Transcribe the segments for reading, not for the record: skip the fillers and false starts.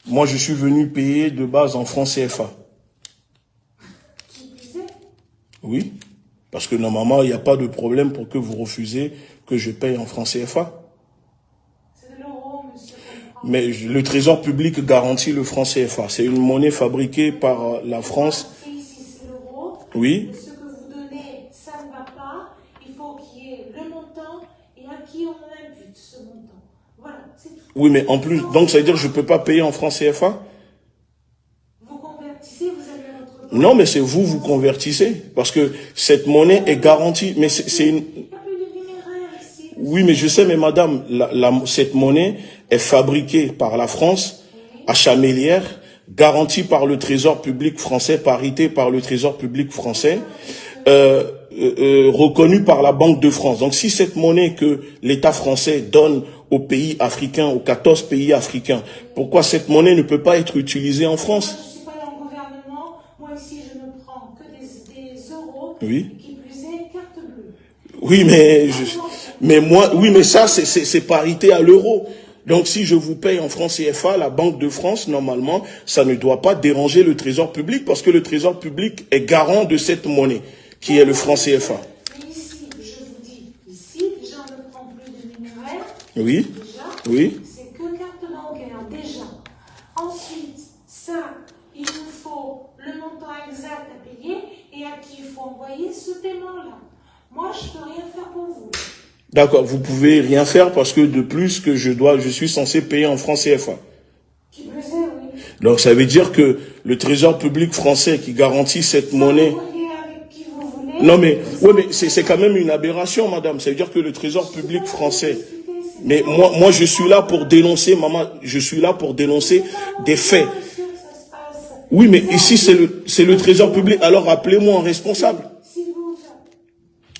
Moi, je suis venu payer de base en francs CFA. Oui, parce que normalement, il n'y a pas de problème pour que vous refusez que je paye en francs CFA. C'est de l'euro, monsieur. Mais le Trésor public garantit le franc CFA. C'est une monnaie fabriquée par la France. C'est ici, c'est l'euro. Oui. Ce que vous donnez, ça ne va pas. Il faut qu'il y ait le montant et à qui on impute ce montant. Voilà, c'est tout. Oui, mais en plus, donc ça veut dire que je ne peux pas payer en francs CFA? Vous convertissez, vous avez votre banque. Non, mais c'est vous, vous convertissez. Parce que cette monnaie est garantie. Mais c'est une... Il n'y a plus de numéraire ici. Oui, mais je sais, mais madame, cette monnaie est fabriquée par la France à Chamélière, garantie par le Trésor public français, parité par le Trésor public français, reconnue par la Banque de France. Donc si cette monnaie que l'État français donne aux pays africains, aux 14 pays africains, pourquoi cette monnaie ne peut pas être utilisée en Moi, France? je ne suis pas dans le gouvernement. Moi, ici, je ne prends que des euros. Oui. Qui plus est, carte bleue. Oui, mais moi, oui, mais ça, c'est parité à l'euro. Donc, si je vous paye en francs CFA, la Banque de France, normalement, ça ne doit pas déranger le Trésor public parce que le Trésor public est garant de cette monnaie, qui est le franc CFA. Mais ici, je vous dis, ici, déjà, on ne prend plus de numéraire. Oui, Déjà, oui. c'est que carte bancaire, déjà. Ensuite, ça, il nous faut le montant exact à payer et à qui il faut envoyer ce paiement-là. Moi, je ne peux rien faire pour vous. D'accord, vous pouvez rien faire parce que de plus que je suis censé payer en francs CFA. Qui plus est, oui. Donc, ça veut dire que le Trésor public français qui garantit cette monnaie... Vous voyez avec qui vous voulez. Non, mais, oui, mais c'est quand même une aberration, madame. Ça veut dire que le Trésor public français... Mais moi, je suis là pour dénoncer, maman, je suis là pour dénoncer des faits. Oui, mais ici, c'est le Trésor public. Alors, appelez-moi un responsable.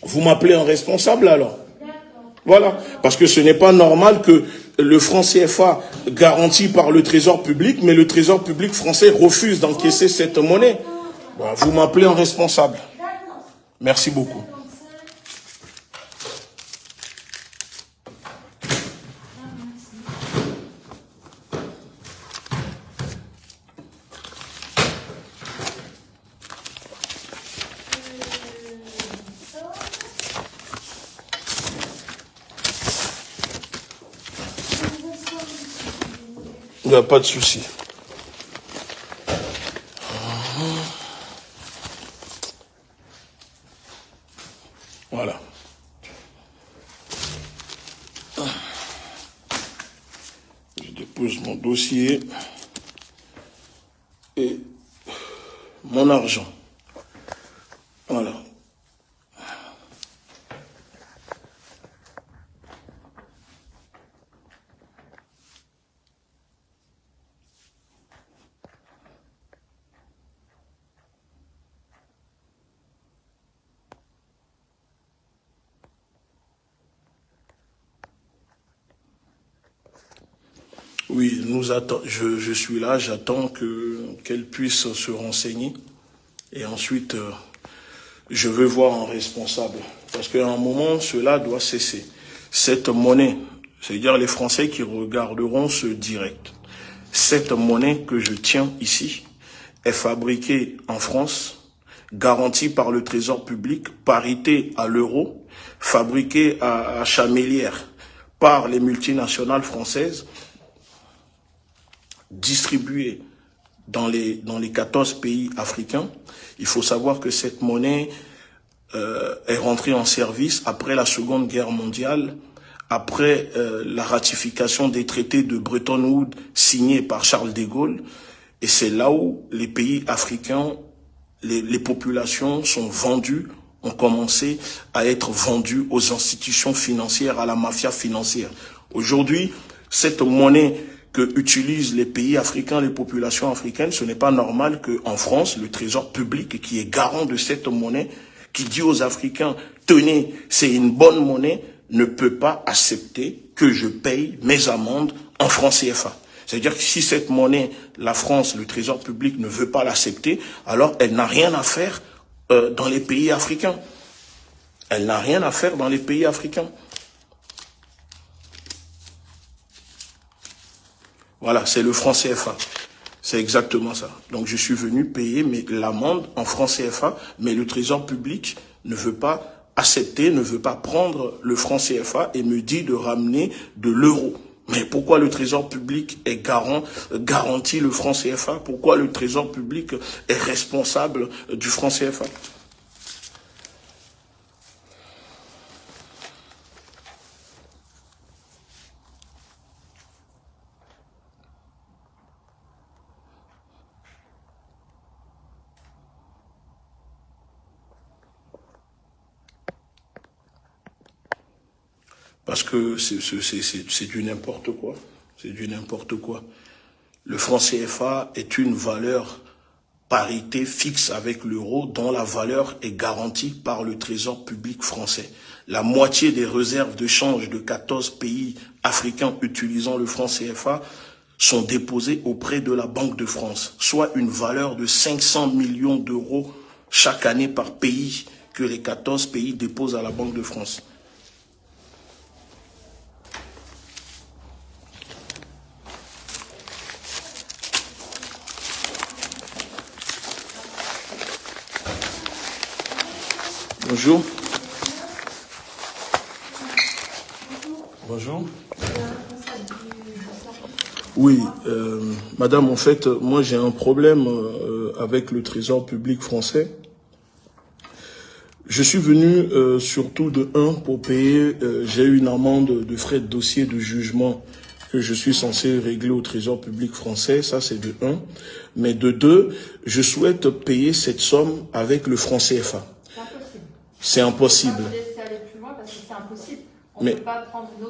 Vous m'appelez un responsable, alors. Voilà. Parce que ce n'est pas normal que le franc CFA garanti par le Trésor public, mais le Trésor public français refuse d'encaisser cette monnaie. Bon, vous m'appelez un responsable. Merci beaucoup. Il n'y a pas de souci. Voilà. Je dépose mon dossier et mon argent. Voilà. Oui, je suis là, j'attends qu'elle puisse se renseigner. Et ensuite, je veux voir un responsable. Parce qu'à un moment, cela doit cesser. Cette monnaie, c'est-à-dire les Français qui regarderont ce direct. Cette monnaie que je tiens ici est fabriquée en France, garantie par le Trésor public, parité à l'euro, fabriquée à Chamélière par les multinationales françaises, distribuée dans les 14 pays africains. Il faut savoir que cette monnaie est rentrée en service après la Seconde Guerre mondiale, après la ratification des traités de Bretton Woods signés par Charles de Gaulle. Et c'est là où les pays africains, les populations sont vendues, ont commencé à être vendues aux institutions financières, à la mafia financière. Aujourd'hui, cette monnaie que utilisent les pays africains, les populations africaines, ce n'est pas normal qu'en France, le Trésor public, qui est garant de cette monnaie, qui dit aux Africains, tenez, c'est une bonne monnaie, ne peut pas accepter que je paye mes amendes en francs CFA. C'est-à-dire que si cette monnaie, la France, le Trésor public ne veut pas l'accepter, alors elle n'a rien à faire dans les pays africains. Elle n'a rien à faire dans les pays africains. Voilà, c'est le franc CFA. C'est exactement ça. Donc je suis venu payer l'amende en franc CFA, mais le trésor public ne veut pas accepter, ne veut pas prendre le franc CFA et me dit de ramener de l'euro. Mais pourquoi le trésor public est garantit le franc CFA? Pourquoi le trésor public est responsable du franc CFA? Parce que c'est du n'importe quoi. C'est du n'importe quoi. Le franc CFA est une valeur parité fixe avec l'euro dont la valeur est garantie par le trésor public français. La moitié des réserves de change de 14 pays africains utilisant le franc CFA sont déposées auprès de la Banque de France, soit une valeur de 500 millions d'euros chaque année par pays que les 14 pays déposent à la Banque de France. Bonjour. Bonjour. Oui, madame, en fait, moi j'ai un problème avec le trésor public français. Je suis venu surtout pour payer, j'ai eu une amende de frais de dossier de jugement que je suis censé régler au trésor public français, ça c'est de 1. Mais de 2, je souhaite payer cette somme avec le franc CFA. C'est impossible. Mais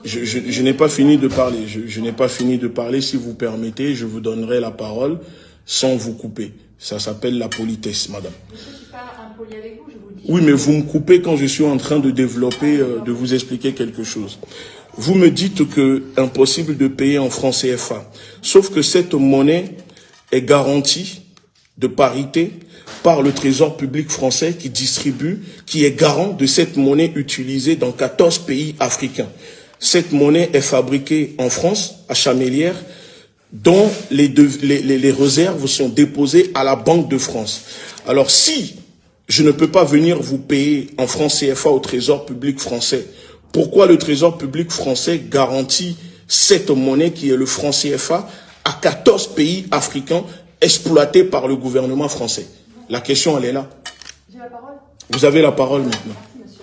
je n'ai pas fini de parler. Je n'ai pas fini de parler. Si vous permettez, je vous donnerai la parole sans vous couper. Ça s'appelle la politesse, madame. Monsieur, je suis pas impoli avec vous, je vous le dis. Oui, mais vous me coupez quand je suis en train de développer, de vous expliquer quelque chose. Vous me dites que impossible de payer en francs CFA. Sauf que cette monnaie est garantie de parité par le trésor public français qui est garant de cette monnaie utilisée dans 14 pays africains. Cette monnaie est fabriquée en France, à Chamélières, dont les réserves sont déposées à la Banque de France. Alors si je ne peux pas venir vous payer en francs CFA au trésor public français, pourquoi le trésor public français garantit cette monnaie qui est le franc CFA à 14 pays africains exploités par le gouvernement français? La question, elle est là. J'ai la parole. Vous avez la parole maintenant. Merci,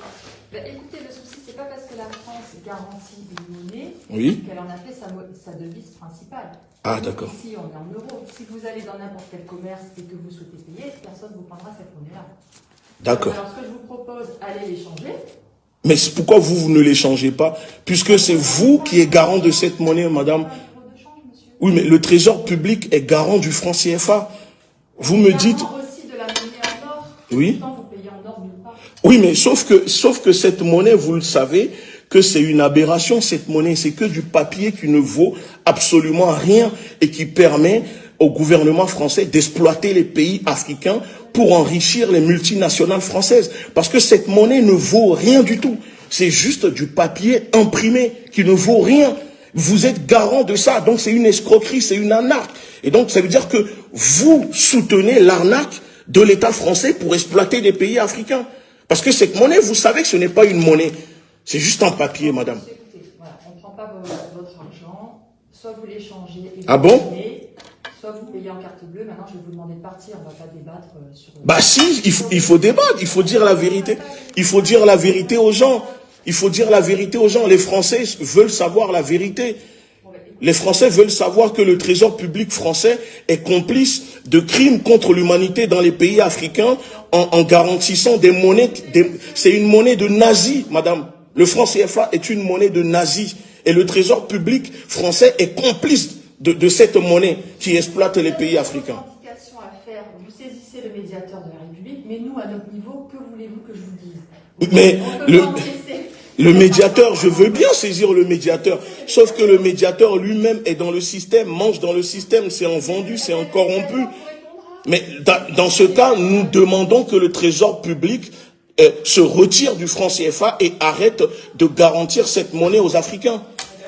monsieur. Écoutez, le souci, c'est pas parce que la France garantit une Oui. qu'elle en a fait sa devise principale. Ah, d'accord. Ici, on est en euros. Si vous allez dans n'importe quel commerce et que vous souhaitez payer, personne ne vous prendra cette monnaie-là. D'accord. Alors, ce que je vous propose, allez l'échanger. Mais pourquoi vous ne l'échangez pas? Puisque c'est vous qui êtes garant de cette monnaie, madame. Oui, mais le trésor public est garant du franc CFA. Vous me dites... aussi de la monnaie en or. Oui. Pourtant, vous payez en or nulle part. Oui, mais sauf que cette monnaie, vous le savez, que c'est une aberration, cette monnaie. C'est que du papier qui ne vaut absolument rien et qui permet au gouvernement français d'exploiter les pays africains pour enrichir les multinationales françaises. Parce que cette monnaie ne vaut rien du tout. C'est juste du papier imprimé qui ne vaut rien. Vous êtes garant de ça. Donc c'est une escroquerie, c'est une arnaque. Et donc ça veut dire que vous soutenez l'arnaque de l'État français pour exploiter des pays africains. Parce que cette monnaie, vous savez que ce n'est pas une monnaie. C'est juste un papier, madame. Écoutez, voilà, on ne prend pas votre argent. Soit vous l'échangez et vous Ah bon? payez, soit vous payez en carte bleue. Maintenant, je vais vous demander de partir. On ne va pas débattre sur... Bah si, il faut débattre, il faut dire la vérité. Il faut dire la vérité aux gens. Il faut dire la vérité aux gens. Les Français veulent savoir la vérité. Les Français veulent savoir que le trésor public français est complice de crimes contre l'humanité dans les pays africains en garantissant des monnaies. C'est une monnaie de nazis, madame. Le franc CFA est une monnaie de nazis. Et le trésor public français est complice de cette monnaie qui exploite les pays africains. Vous saisissez le médiateur de la République, mais nous, à notre niveau, que voulez-vous que je vous dise? Mais le médiateur, je veux bien saisir le médiateur, sauf que le médiateur lui-même est dans le système, mange dans le système, c'est un vendu, c'est un corrompu. Mais dans ce cas, nous demandons que le trésor public se retire du franc CFA et arrête de garantir cette monnaie aux Africains.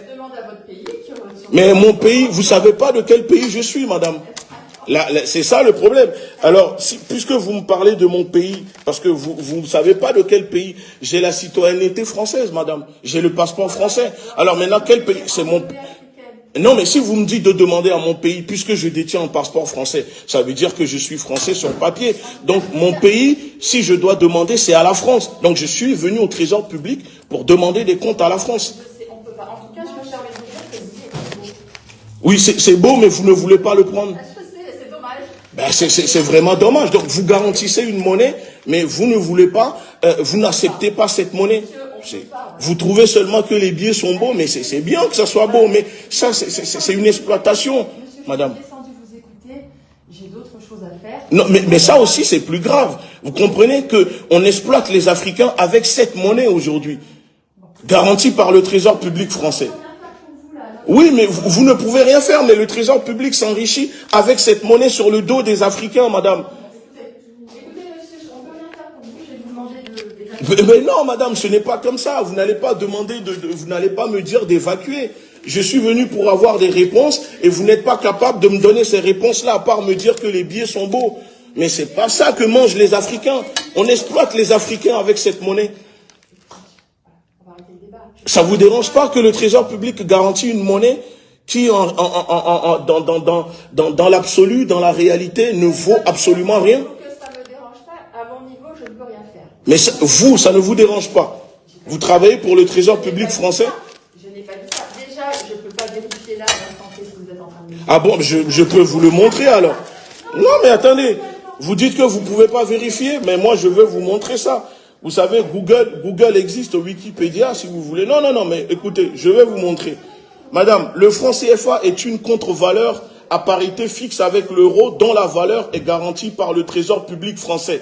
Demande à votre pays qui retire Mais mon pays, vous savez pas de quel pays je suis, madame. C'est ça le problème. Alors, puisque vous me parlez de mon pays, parce que vous ne savez pas de quel pays, j'ai la citoyenneté française, madame. J'ai le passeport français. Alors maintenant, quel pays? C'est mon... Non, mais si vous me dites de demander à mon pays, puisque je détiens un passeport français, ça veut dire que je suis français sur papier. Donc, mon pays, si je dois demander, c'est à la France. Donc, je suis venu au Trésor public pour demander des comptes à la France. On peut pas. En tout cas, je me permets de vous dire que c'est beau. Oui, c'est beau, mais vous ne voulez pas le prendre. C'est dommage. Ben, c'est vraiment dommage. Donc, vous garantissez une monnaie, mais vous ne voulez pas, vous n'acceptez pas cette monnaie. Vous trouvez seulement que les billets sont beaux, mais c'est bien que ça soit beau, mais ça, c'est une exploitation, madame. Je suis descendu vous écouter, j'ai d'autres choses à faire. Non, mais ça aussi, c'est plus grave. Vous comprenez que on exploite les Africains avec cette monnaie aujourd'hui, garantie par le Trésor public français. Oui, mais vous ne pouvez rien faire, mais le Trésor public s'enrichit avec cette monnaie sur le dos des Africains, madame. Écoutez, monsieur, on peut rien faire pour vous, je vais vous demander Mais non, madame, ce n'est pas comme ça. Vous n'allez pas demander vous n'allez pas me dire d'évacuer. Je suis venu pour avoir des réponses et vous n'êtes pas capable de me donner ces réponses-là, à part me dire que les billets sont beaux. Mais c'est pas ça que mangent les Africains. On exploite les Africains avec cette monnaie. Ça vous dérange pas que le Trésor public garantit une monnaie qui, dans l'absolu, dans la réalité, ne vaut absolument rien? Mais ça, vous, ça ne vous dérange pas? Vous travaillez pour le Trésor public français? Je n'ai pas dit ça. Déjà, je ne peux pas vérifier là l'instant T ce que vous êtes en train de me dire. Ah bon, je peux vous le montrer alors? Non, mais attendez. Vous dites que vous ne pouvez pas vérifier, mais moi je veux vous montrer ça. Vous savez, Google existe, Wikipédia, si vous voulez. Non, mais écoutez, je vais vous montrer. Madame, le franc CFA est une contre-valeur à parité fixe avec l'euro, dont la valeur est garantie par le Trésor public français.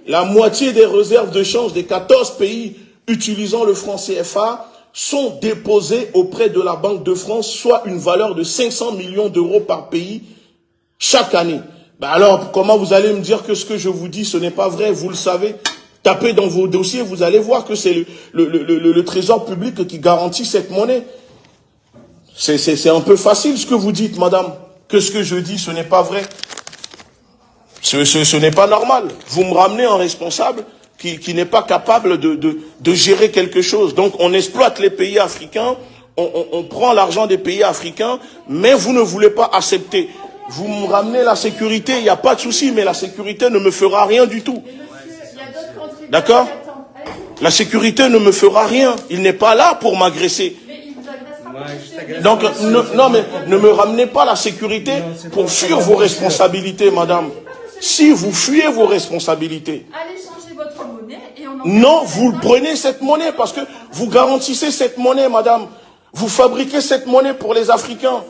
La moitié des réserves de change des 14 pays utilisant le franc CFA sont déposées auprès de la Banque de France, soit une valeur de 500 millions d'euros par pays chaque année. Ben alors, comment vous allez me dire que ce que je vous dis, ce n'est pas vrai? Vous le savez. Tapez dans vos dossiers, vous allez voir que c'est le Trésor public qui garantit cette monnaie. C'est un peu facile ce que vous dites, madame. Que ce que je dis, ce n'est pas vrai. Ce n'est pas normal. Vous me ramenez un responsable qui n'est pas capable de gérer quelque chose. Donc on exploite les pays africains, on prend l'argent des pays africains, mais vous ne voulez pas accepter. Vous me ramenez la sécurité, il n'y a pas de souci, mais la sécurité ne me fera rien du tout. D'accord? La sécurité ne me fera rien. Il n'est pas là pour m'agresser. Donc, non, mais ne me ramenez pas la sécurité pour fuir vos responsabilités, madame. Si vous fuyez vos responsabilités. Allez changer votre monnaie et on en... Non, vous prenez cette monnaie parce que vous garantissez cette monnaie, madame. Vous fabriquez cette monnaie pour les Africains.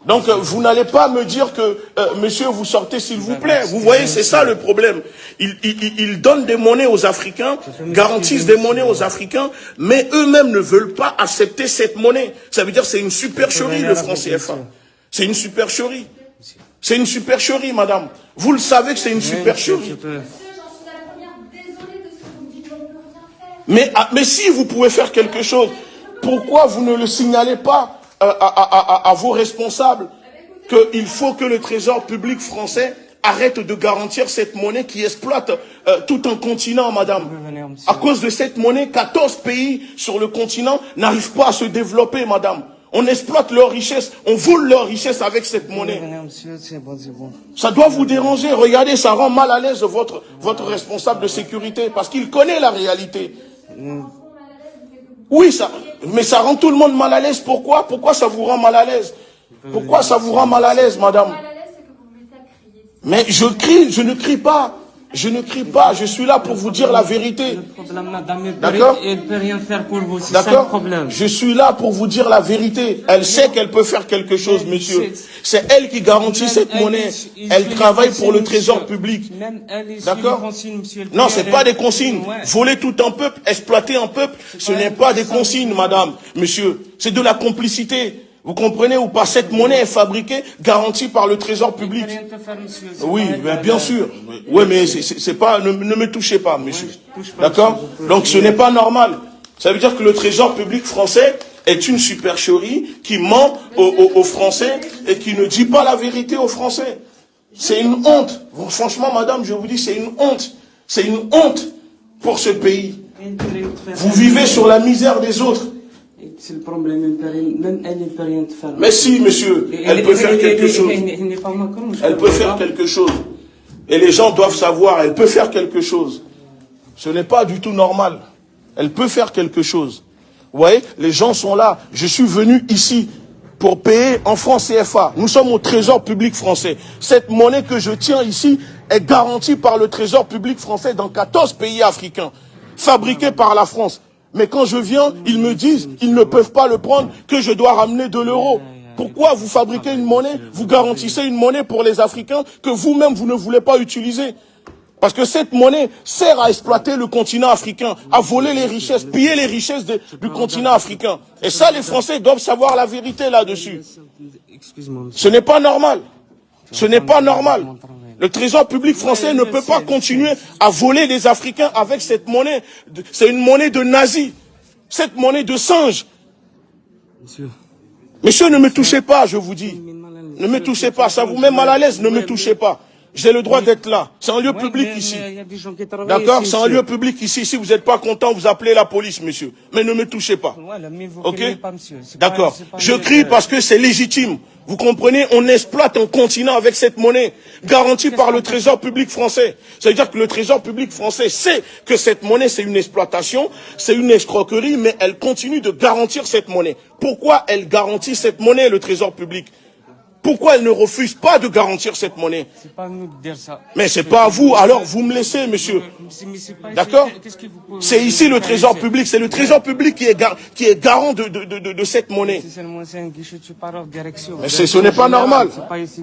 Donc, vous n'allez pas me dire que, monsieur, vous sortez s'il vous plaît. Vous voyez, c'est ça le problème. Ils donnent des monnaies aux Africains, garantissent des monnaies aux Africains, mais eux-mêmes ne veulent pas accepter cette monnaie. Ça veut dire que c'est une supercherie, le franc CFA. C'est une supercherie. C'est une supercherie, madame. Vous le savez que c'est une supercherie. Mais si vous pouvez faire quelque chose, pourquoi vous ne le signalez pas à vos responsables qu'il faut que le Trésor public français arrête de garantir cette monnaie qui exploite tout un continent, madame. À cause de cette monnaie, 14 pays sur le continent n'arrivent pas à se développer, madame. On exploite leur richesse, on vole leur richesse avec cette monnaie. Ça doit vous déranger. Regardez, ça rend mal à l'aise votre responsable de sécurité parce qu'il connaît la réalité. Oui, mais ça rend tout le monde mal à l'aise. Pourquoi? Pourquoi ça vous rend mal à l'aise? Pourquoi ça vous rend mal à l'aise, madame? Mais je ne crie pas. Je ne crie pas, je suis là pour vous dire la vérité. D'accord? Elle peut rien faire pour vous, c'est ça le problème. Je suis là pour vous dire la vérité. Elle sait qu'elle peut faire quelque chose, monsieur. C'est elle qui garantit cette monnaie. Elle travaille pour le Trésor public. D'accord? Non, c'est pas des consignes. Voler tout un peuple, exploiter un peuple, ce n'est pas des consignes, madame, monsieur. C'est de la complicité. Vous comprenez ou pas? Cette monnaie est fabriquée, garantie par le Trésor public. Oui, bien sûr. Oui, mais c'est pas, ne me touchez pas, monsieur. D'accord? Donc ce n'est pas normal. Ça veut dire que le Trésor public français est une supercherie qui ment aux Français et qui ne dit pas la vérité aux Français. C'est une honte. Franchement, madame, je vous dis, c'est une honte. C'est une honte pour ce pays. Vous vivez sur la misère des autres. C'est le problème, même elle ne peut rien te faire. Mais si, monsieur, elle peut faire quelque chose. Elle peut faire quelque chose. Et les gens doivent savoir, elle peut faire quelque chose. Ce n'est pas du tout normal. Elle peut faire quelque chose. Vous voyez, les gens sont là. Je suis venu ici pour payer en francs CFA. Nous sommes au trésor public français. Cette monnaie que je tiens ici est garantie par le trésor public français dans 14 pays africains, fabriquée par la France. Mais quand je viens, ils me disent qu'ils ne peuvent pas le prendre, que je dois ramener de l'euro. Pourquoi vous fabriquez une monnaie, vous garantissez une monnaie pour les Africains que vous-même vous ne voulez pas utiliser? Parce que cette monnaie sert à exploiter le continent africain, à voler les richesses, piller les richesses du continent africain. Et ça, les Français doivent savoir la vérité là-dessus. Ce n'est pas normal. Ce n'est pas normal. Le trésor public français ne peut pas continuer à voler les Africains avec cette monnaie. C'est une monnaie de nazis. Cette monnaie de singe. Monsieur, ne me touchez pas, je vous dis. Ne me touchez pas. Ça vous met mal à l'aise, ne me touchez pas. J'ai le droit d'être là. C'est un lieu public ici. D'accord? C'est un lieu public ici. Si vous n'êtes pas content, vous appelez la police, monsieur. Mais ne me touchez pas. Ok? D'accord. Je crie parce que c'est légitime. Vous comprenez? On exploite un continent avec cette monnaie, garantie par le trésor public français. Ça veut dire que le trésor public français sait que cette monnaie, c'est une exploitation, c'est une escroquerie, mais elle continue de garantir cette monnaie. Pourquoi elle garantit cette monnaie, le trésor public? Pourquoi elle ne refuse pas de garantir cette monnaie? C'est pas à nous de dire ça. Mais c'est pas à vous, alors vous me laissez, monsieur. D'accord? C'est ici le trésor public, c'est le trésor public qui est garant de cette monnaie. Mais ce n'est pas normal.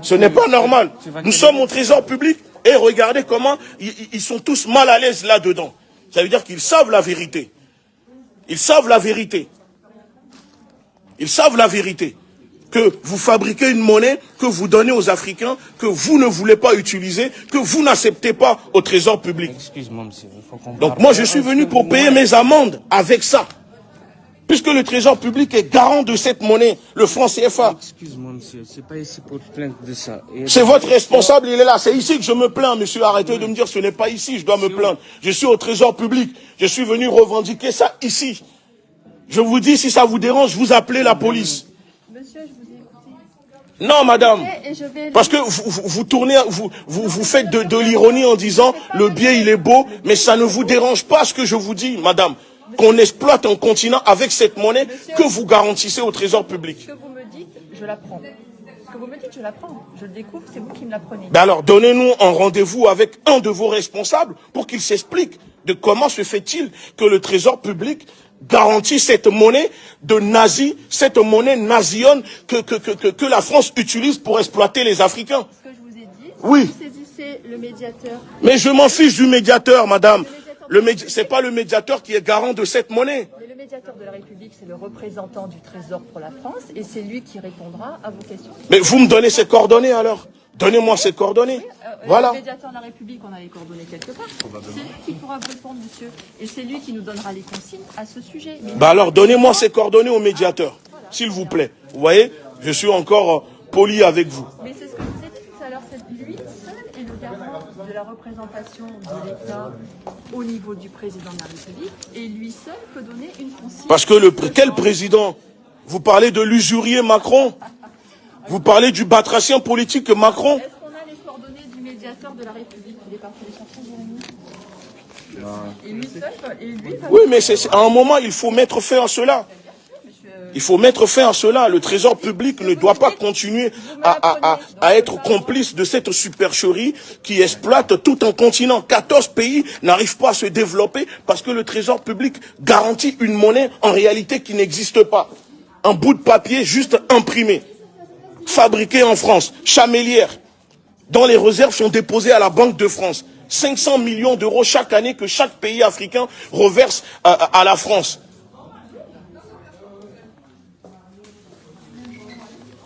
Ce n'est pas normal. Nous sommes au trésor public et regardez comment ils sont tous mal à l'aise là-dedans. Ça veut dire qu'ils savent la vérité. Ils savent la vérité. Ils savent la vérité. Que vous fabriquez une monnaie que vous donnez aux Africains, que vous ne voulez pas utiliser, que vous n'acceptez pas au trésor public. Excuse-moi, monsieur, il faut qu'on Donc moi, je suis venu pour payer mes amendes avec ça. Puisque le trésor public est garant de cette monnaie, le franc CFA. Excuse-moi, monsieur, c'est pas ici pour te plaindre de ça. C'est votre responsable, il est là. C'est ici que je me plains, monsieur. Arrêtez de me dire ce n'est pas ici, je dois me plaindre. Je suis au trésor public. Je suis venu revendiquer ça ici. Je vous dis, si ça vous dérange, vous appelez la police. Monsieur, je vous ai écouté. Non, madame. Parce que vous tournez, vous faites de l'ironie en disant le billet il est beau, mais ça ne vous dérange pas ce que je vous dis, madame. Qu'on exploite un continent avec cette monnaie que vous garantissez au trésor public. Ce que vous me dites, je l'apprends. Ce que vous me dites, je l'apprends. Je le découvre, c'est vous qui me l'apprenez. Ben alors, donnez-nous un rendez-vous avec un de vos responsables pour qu'il s'explique de comment se fait-il que le trésor public garantit cette monnaie de nazis, cette monnaie nazione que la France utilise pour exploiter les Africains. Ce que je vous ai dit, oui. Vous saisissez le médiateur. Mais je m'en fiche du médiateur, madame. C'est pas le médiateur qui est garant de cette monnaie. Mais le médiateur de la République, c'est le représentant du Trésor pour la France et c'est lui qui répondra à vos questions. Mais vous me donnez ses coordonnées alors? Donnez-moi ses coordonnées. Oui, voilà. Le médiateur de la République, on a les coordonnées quelque part. C'est lui qui pourra vous répondre, monsieur. Et c'est lui qui nous donnera les consignes à ce sujet. Mais bah alors, donnez-moi ses coordonnées au médiateur, voilà, s'il vous plaît. Vous voyez, je suis encore poli avec vous. Mais c'est ce que je vous ai dit tout à l'heure, c'est lui seul est le garant de la représentation de l'État au niveau du président de la République. Et lui seul peut donner une consigne. Parce que quel président? Vous parlez de l'usurier Macron? Vous parlez du batracien politique Macron? Est-ce qu'on a les coordonnées du médiateur de la République? Il est parti les chercher, Jérémy. Et lui seul, oui, mais à un moment, il faut mettre fin à cela. Il faut mettre fin à cela. Le trésor public ne doit pas continuer à être complice de cette supercherie qui exploite tout un continent. 14 pays n'arrivent pas à se développer parce que le trésor public garantit une monnaie en réalité qui n'existe pas. Un bout de papier juste imprimé. Fabriqué en France, chamélière, dont les réserves sont déposées à la Banque de France. 500 millions d'euros chaque année que chaque pays africain reverse à la France.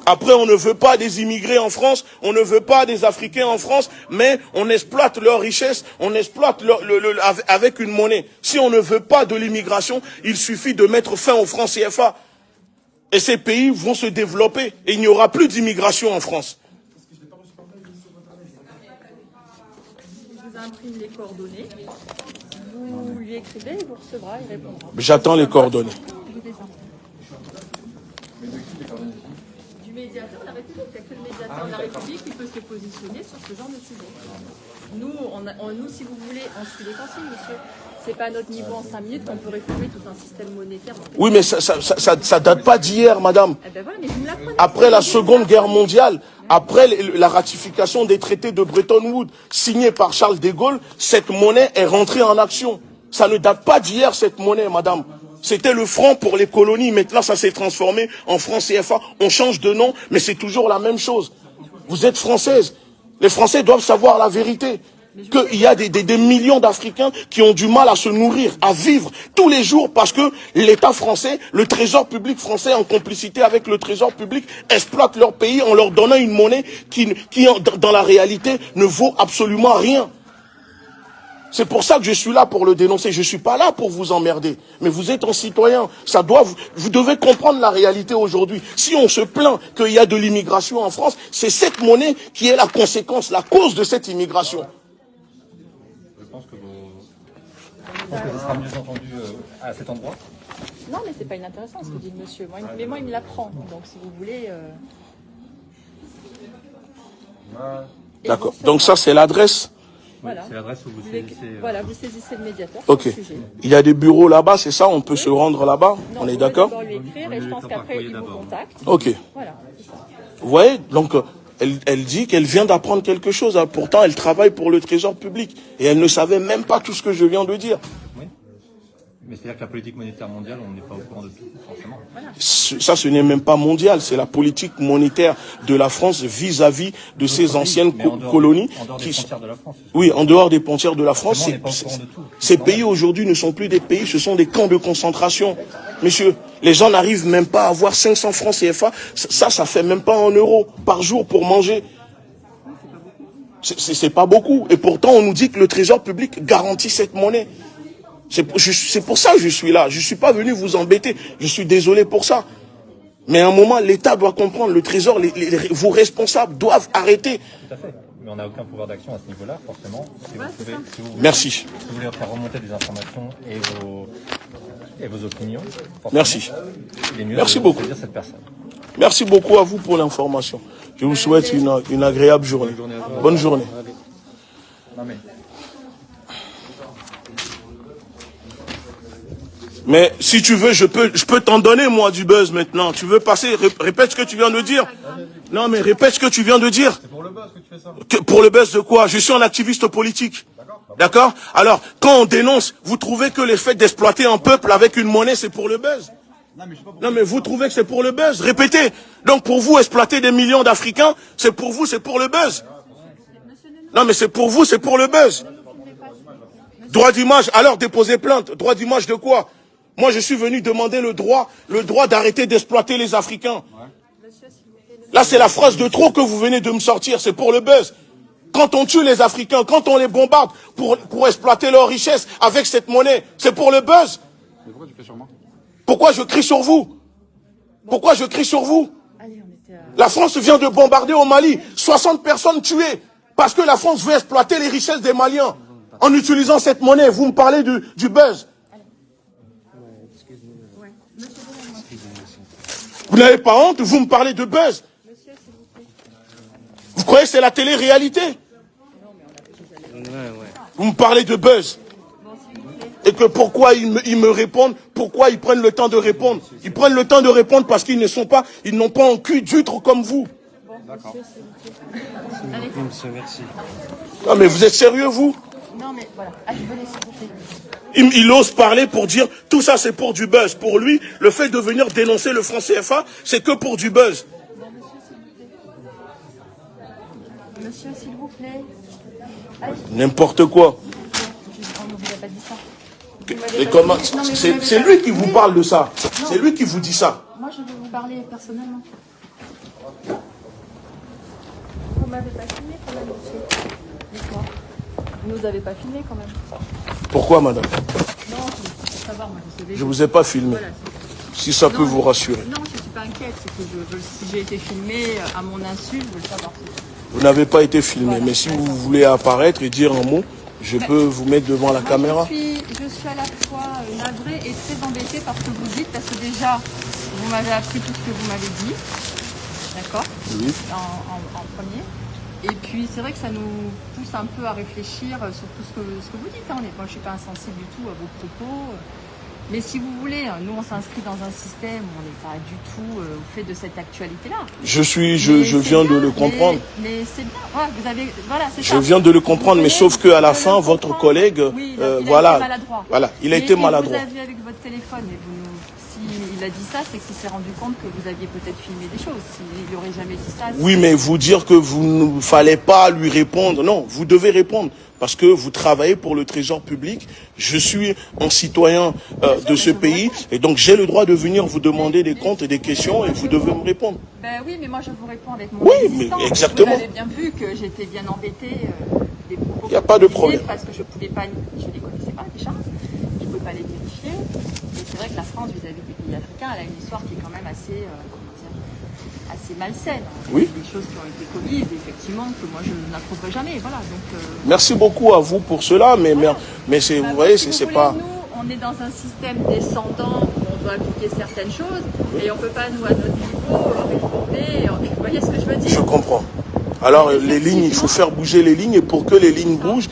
Après, on ne veut pas des immigrés en France, on ne veut pas des Africains en France, mais on exploite leur richesse, on exploite avec une monnaie. Si on ne veut pas de l'immigration, il suffit de mettre fin au franc CFA. Et ces pays vont se développer. Et il n'y aura plus d'immigration en France. Je vous imprime les coordonnées. Vous lui écrivez, il vous recevra, il répondra. J'attends les coordonnées. Du médiateur de la République. Il n'y a que le médiateur de la République qui peut se positionner sur ce genre de sujet. Nous, si vous voulez, on suit les consignes, monsieur. C'est pas à notre niveau en 5 minutes qu'on peut réformer tout un système monétaire. Oui, mais ça date pas d'hier, madame. Eh ben voilà, mais vous me l'apprenez. Après la Seconde Guerre mondiale, après la ratification des traités de Bretton Woods, signés par Charles de Gaulle, cette monnaie est rentrée en action. Ça ne date pas d'hier, cette monnaie, madame. C'était le franc pour les colonies. Maintenant, ça s'est transformé en franc CFA. On change de nom, mais c'est toujours la même chose. Vous êtes française. Les Français doivent savoir la vérité. Qu'il y a des millions d'Africains qui ont du mal à se nourrir, à vivre tous les jours parce que l'État français, le trésor public français en complicité avec le trésor public exploite leur pays en leur donnant une monnaie qui dans la réalité ne vaut absolument rien. C'est pour ça que je suis là pour le dénoncer. Je suis pas là pour vous emmerder. Mais vous êtes un citoyen. Vous devez comprendre la réalité aujourd'hui. Si on se plaint qu'il y a de l'immigration en France, c'est cette monnaie qui est la conséquence, la cause de cette immigration. Je pense que ce sera mieux entendu à cet endroit. Non, mais c'est pas inintéressant ce que dit le monsieur. Moi, il me l'apprend. Donc, si vous voulez... D'accord. Donc ça, c'est l'adresse. Voilà. C'est l'adresse où vous saisissez... Voilà, vous saisissez le médiateur. Ok. Il y a des bureaux là-bas, c'est ça? On peut se rendre là-bas? On est d'accord? On va lui écrire et je pense qu'après, il vous contacte. Ok. Voilà, c'est ça. Vous voyez? Donc, elle dit qu'elle vient d'apprendre quelque chose. Pourtant, elle travaille pour le trésor public. Et elle ne savait même pas tout ce que je viens de dire. Oui. Mais c'est-à-dire que la politique monétaire mondiale, on n'est pas au courant de tout, forcément. Voilà. Ça, ce n'est même pas mondial. C'est la politique monétaire de la France vis-à-vis de ses anciennes colonies. En dehors des frontières de la France. Oui, en dehors des frontières de la France. On n'est pas au courant de tout. Ces pays aujourd'hui ne sont plus des pays, ce sont des camps de concentration. Monsieur, les gens n'arrivent même pas à avoir 500 francs CFA. Ça fait même pas 1 euro par jour pour manger. C'est pas beaucoup. Et pourtant, on nous dit que le trésor public garantit cette monnaie. C'est pour ça que je suis là. Je suis pas venu vous embêter. Je suis désolé pour ça. Mais à un moment, l'État doit comprendre. Le trésor, vos responsables doivent arrêter. Tout à fait. Mais on n'a aucun pouvoir d'action à ce niveau-là, forcément. Merci. Si vous voulez faire remonter des informations et vos opinions, merci. Il est mieux Merci de beaucoup. saisir cette personne. Merci beaucoup à vous pour l'information. Je vous souhaite une agréable journée. Bonne journée. Non mais... Mais si tu veux, je peux t'en donner, moi, du buzz maintenant. Tu veux passer, répète ce que tu viens de dire. Non, mais répète ce que tu viens de dire. C'est pour le buzz que tu fais ça. Pour le buzz de quoi? Je suis un activiste politique. D'accord? Alors, quand on dénonce, vous trouvez que le fait d'exploiter un peuple avec une monnaie, c'est pour le buzz? Non, mais vous trouvez que c'est pour le buzz? Répétez. Donc, pour vous, exploiter des millions d'Africains, c'est pour vous, c'est pour le buzz. Non, mais c'est pour vous, c'est pour le buzz. Droit d'image, alors déposez plainte. Droit d'image de quoi? Moi, je suis venu demander le droit d'arrêter d'exploiter les Africains. Là, c'est la phrase de trop que vous venez de me sortir. C'est pour le buzz. Quand on tue les Africains, quand on les bombarde pour exploiter leurs richesses avec cette monnaie, c'est pour le buzz. Mais pourquoi tu fais sur moi? Pourquoi je crie sur vous? Pourquoi je crie sur vous? La France vient de bombarder au Mali. 60 personnes tuées. Parce que la France veut exploiter les richesses des Maliens. En utilisant cette monnaie, vous me parlez du buzz. Vous n'avez pas honte, vous me parlez de buzz. Vous croyez que c'est la télé-réalité? Vous me parlez de buzz. Et que pourquoi ils me répondent, pourquoi ils prennent le temps de répondre? Ils prennent le temps de répondre parce qu'ils n'ont pas un cul d'huître comme vous. D'accord. Merci. Non mais vous êtes sérieux vous? Non mais voilà, allez, venez s'il vous plaît. Il ose parler pour dire tout ça c'est pour du buzz. Pour lui, le fait de venir dénoncer le franc CFA, c'est que pour du buzz. Monsieur, s'il vous plaît. N'importe quoi. On ne vous a pas dit ça. Et comment c'est lui qui vous parle de ça. C'est lui qui vous dit ça. Moi, je veux vous parler personnellement. Vous m'avez pas filmé quand même, monsieur. Dites-moi. Vous nous avez pas filmé quand même. Pourquoi, madame? Non, c'est pour savoir, moi, je sais. Je vous ai pas filmé. Voilà, si ça peut vous rassurer. non, je suis pas m'inquiète, c'est que si j'ai été filmé à mon insu, je veux le savoir. Vous n'avez pas été filmé, Voilà, mais si vous voulez apparaître et dire un mot, je peux vous mettre devant la caméra. Je suis à la fois navrée et très embêtée par ce que vous dites, parce que déjà, vous m'avez appris tout ce que vous m'avez dit, d'accord, Oui. en premier. Et puis c'est vrai que ça nous pousse un peu à réfléchir sur tout ce que vous dites. Moi je ne suis pas insensible du tout à vos propos. Mais si vous voulez, nous on s'inscrit dans un système où on n'est pas du tout au fait de cette actualité-là. Je viens de le comprendre. Mais c'est bien. Ouais, vous avez, voilà, c'est ça. Je viens de le comprendre, mais sauf qu'à la fin, votre collègue, oui, il a été maladroit. Voilà, il a été maladroit. Vous avez avec votre téléphone, et s'il a dit ça, c'est qu'il s'est rendu compte que vous aviez peut-être filmé des choses. S'il n'aurait jamais dit ça. Oui, mais vous dire que vous ne fallait pas lui répondre, non, vous devez répondre. Parce que vous travaillez pour le trésor public, je suis un citoyen de ce pays, et donc j'ai le droit de venir vous demander des comptes et des questions, et vous devez me répondre. Ben oui, mais moi je vous réponds avec mon Oui, existence. mais exactement. Vous avez bien vu que j'étais bien embêtée des propos. Il n'y a pas de problème. Parce que je ne les connaissais pas déjà, je ne peux pas les vérifier. Et c'est vrai que la France vis-à-vis des pays africains, elle a une histoire qui est quand même assez malsaine. Oui. Des choses qui ont été commises, effectivement, que moi je n'approuverai jamais. Voilà, donc, merci beaucoup à vous pour cela, mais c'est, vous voyez, c'est pas... Nous, on est dans un système descendant où on doit appliquer certaines choses, et on ne peut pas, nous, à notre niveau, réformer. Vous voyez ce que je veux dire? Je comprends. Alors les lignes, il faut faire bouger les lignes, et pour que les lignes bougent,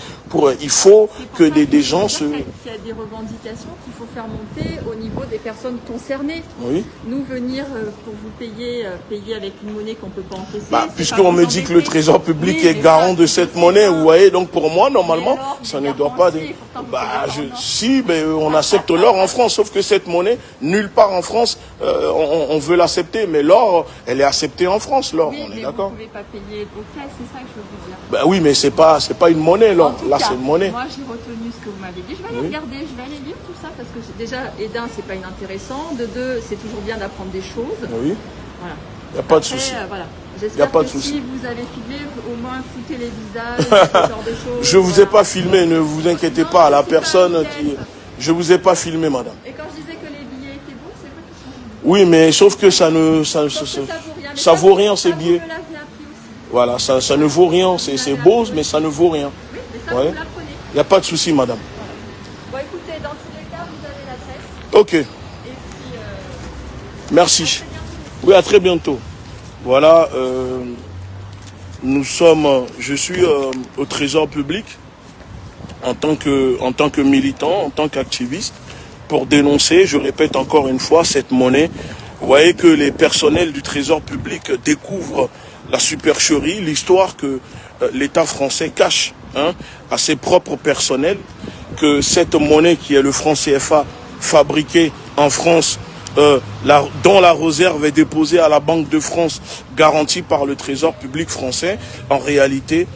il faut que des gens se... Il y a des revendications qu'il faut faire monter au niveau des personnes concernées. Oui. Nous, venir pour vous payer avec une monnaie qu'on ne peut pas encaisser... puisqu'on me dit que le trésor public est garant de cette monnaie, vous voyez, donc pour moi, normalement, ça ne doit pas... Si, on accepte l'or en France, sauf que cette monnaie, nulle part en France, on veut l'accepter, mais l'or, elle est acceptée en France, l'or, oui, on est d'accord. Vous ne pouvez pas payer vos caisses, c'est ça que je veux vous dire. Oui, mais c'est pas une monnaie, l'or. Là, c'est une monnaie. Moi, j'ai retenu ce que vous m'avez dit. Je vais aller regarder, je vais aller lire tout ça, parce que déjà, et d'un, c'est pas inintéressant. De deux, c'est toujours bien d'apprendre des choses. Oui. Voilà. Il n'y a pas de souci. Voilà. Y a J'espère pas que de souci. si vous avez filmé, au moins foutez les visages, ce genre de choses. Je vous ai pas filmé, ne vous inquiétez Non, pas. La je suis pas personne inquiète. qui... Je vous ai pas filmé, madame. Et quand je disais que les billets étaient bons, c'est vrai qu'ils sont bons. Oui, mais sauf que ça ne... Ça vaut rien, ces billets. Vous me l'aviez appris aussi. Voilà, ça ne vaut rien. C'est beau, mais ça ne vaut rien. Oui, mais ça, Ouais. vous l'apprenez. Il n'y a pas de souci, madame. Bon, écoutez, dans tous les cas, vous avez l'adresse. Ok, Et puis, merci. Oui, à très bientôt. Voilà, je suis au Trésor public en tant que militant, en tant qu'activiste, pour dénoncer, je répète encore une fois, cette monnaie. Vous voyez que les personnels du Trésor public découvrent la supercherie, l'histoire que l'État français cache à ses propres personnels, que cette monnaie qui est le franc CFA fabriquée en France, dont la réserve est déposée à la Banque de France, garantie par le Trésor public français, en réalité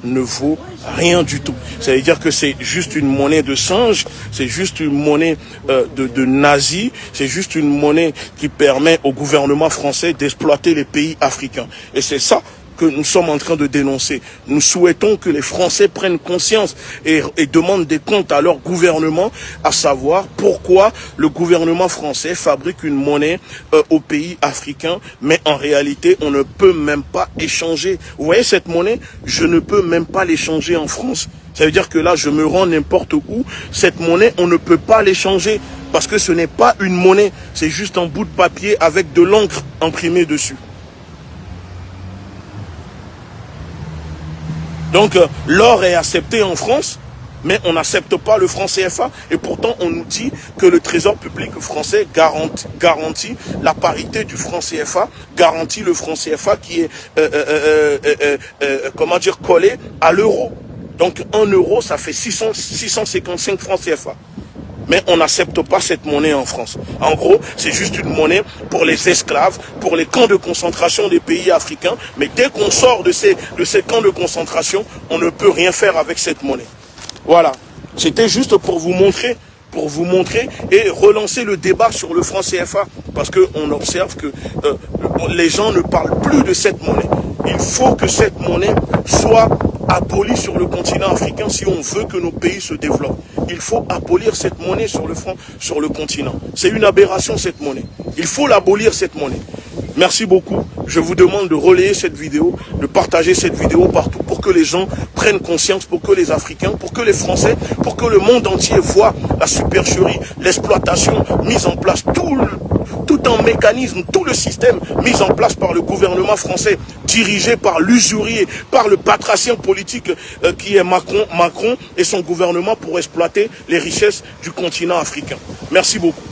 ne vaut rien du tout. Ça veut dire que c'est juste une monnaie de singe, c'est juste une monnaie de nazis, c'est juste une monnaie qui permet au gouvernement français d'exploiter les pays africains. Et c'est ça que nous sommes en train de dénoncer. Nous souhaitons que les Français prennent conscience et demandent des comptes à leur gouvernement, à savoir pourquoi le gouvernement français fabrique une monnaie aux pays africains, mais en réalité, on ne peut même pas échanger. Vous voyez cette monnaie, je ne peux même pas l'échanger en France. Ça veut dire que là, je me rends n'importe où. Cette monnaie, on ne peut pas l'échanger parce que ce n'est pas une monnaie. C'est juste un bout de papier avec de l'encre imprimée dessus. Donc, l'or est accepté en France, mais on n'accepte pas le franc CFA. Et pourtant, on nous dit que le Trésor public français garantit la parité du franc CFA, garantit le franc CFA qui est, collé à l'euro. Donc, 1 euro, ça fait 655 francs CFA. Mais on n'accepte pas cette monnaie en France. En gros, c'est juste une monnaie pour les esclaves, pour les camps de concentration des pays africains. Mais dès qu'on sort de ces camps de concentration, on ne peut rien faire avec cette monnaie. Voilà. C'était juste pour vous montrer et relancer le débat sur le franc CFA. Parce qu'on observe que les gens ne parlent plus de cette monnaie. Il faut que cette monnaie soit abolie sur le continent africain si on veut que nos pays se développent. Il faut abolir cette monnaie sur le continent. C'est une aberration, cette monnaie. Il faut l'abolir, cette monnaie. Merci beaucoup. Je vous demande de relayer cette vidéo, de partager cette vidéo partout pour que les gens prennent conscience, pour que les Africains, pour que les Français, pour que le monde entier voit la supercherie, l'exploitation mise en place, tout un mécanisme, tout le système mis en place par le gouvernement français, dirigé par l'usurier, par le batracien politique qui est Macron et son gouvernement pour exploiter les richesses du continent africain. Merci beaucoup.